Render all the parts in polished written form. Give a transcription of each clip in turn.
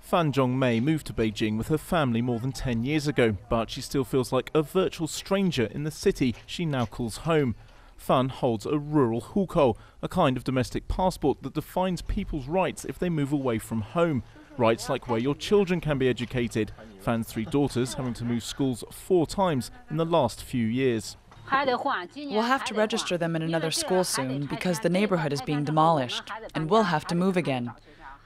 Fan Zhongmei moved to Beijing with her family more than 10 years ago, but she still feels like a virtual stranger in the city she now calls home. Fan holds a rural hukou, a kind of domestic passport that defines people's rights if they move away from home. Rights like where your children can be educated. Fan's 3 daughters having to move schools 4 times in the last few years. We'll have to register them in another school soon because the neighborhood is being demolished, and we'll have to move again.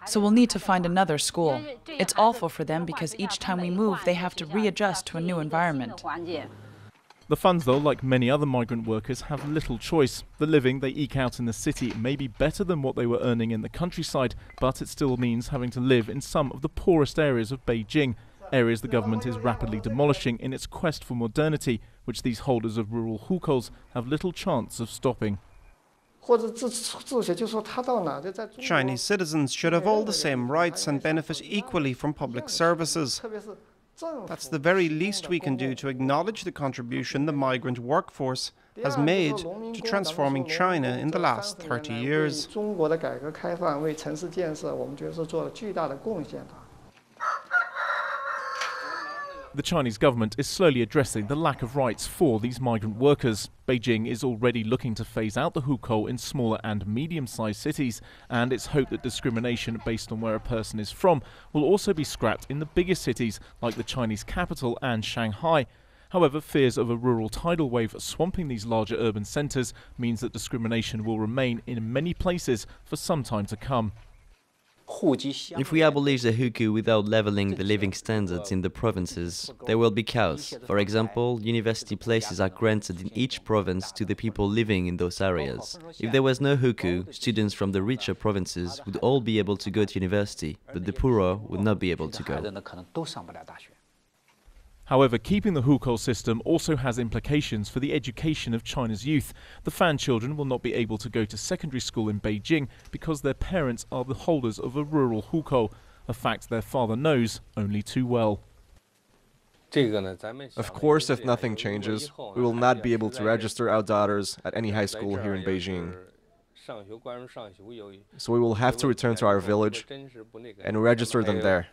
So we'll need to find another school. It's awful for them because each time we move, they have to readjust to a new environment. The Fans, though, like many other migrant workers, have little choice. The living they eke out in the city may be better than what they were earning in the countryside, but it still means having to live in some of the poorest areas of Beijing, areas the government is rapidly demolishing in its quest for modernity, which these holders of rural hukous have little chance of stopping. Chinese citizens should have all the same rights and benefit equally from public services. That's the very least we can do to acknowledge the contribution the migrant workforce has made to transforming China in the last 30 years. The Chinese government is slowly addressing the lack of rights for these migrant workers. Beijing is already looking to phase out the hukou in smaller and medium-sized cities, and it's hoped that discrimination based on where a person is from will also be scrapped in the biggest cities like the Chinese capital and Shanghai. However, fears of a rural tidal wave swamping these larger urban centres means that discrimination will remain in many places for some time to come. If we abolish the hukou without leveling the living standards in the provinces, there will be chaos. For example, university places are granted in each province to the people living in those areas. If there was no hukou, students from the richer provinces would all be able to go to university, but the poorer would not be able to go. However, keeping the hukou system also has implications for the education of China's youth. The Fan children will not be able to go to secondary school in Beijing because their parents are the holders of a rural hukou, a fact their father knows only too well. Of course, if nothing changes, we will not be able to register our daughters at any high school here in Beijing. So we will have to return to our village and register them there.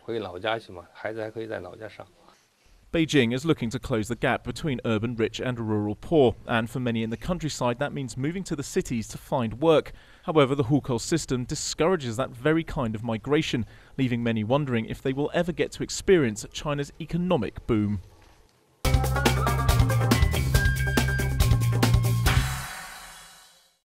Beijing is looking to close the gap between urban rich and rural poor, and for many in the countryside that means moving to the cities to find work. However, the hukou system discourages that very kind of migration, leaving many wondering if they will ever get to experience China's economic boom.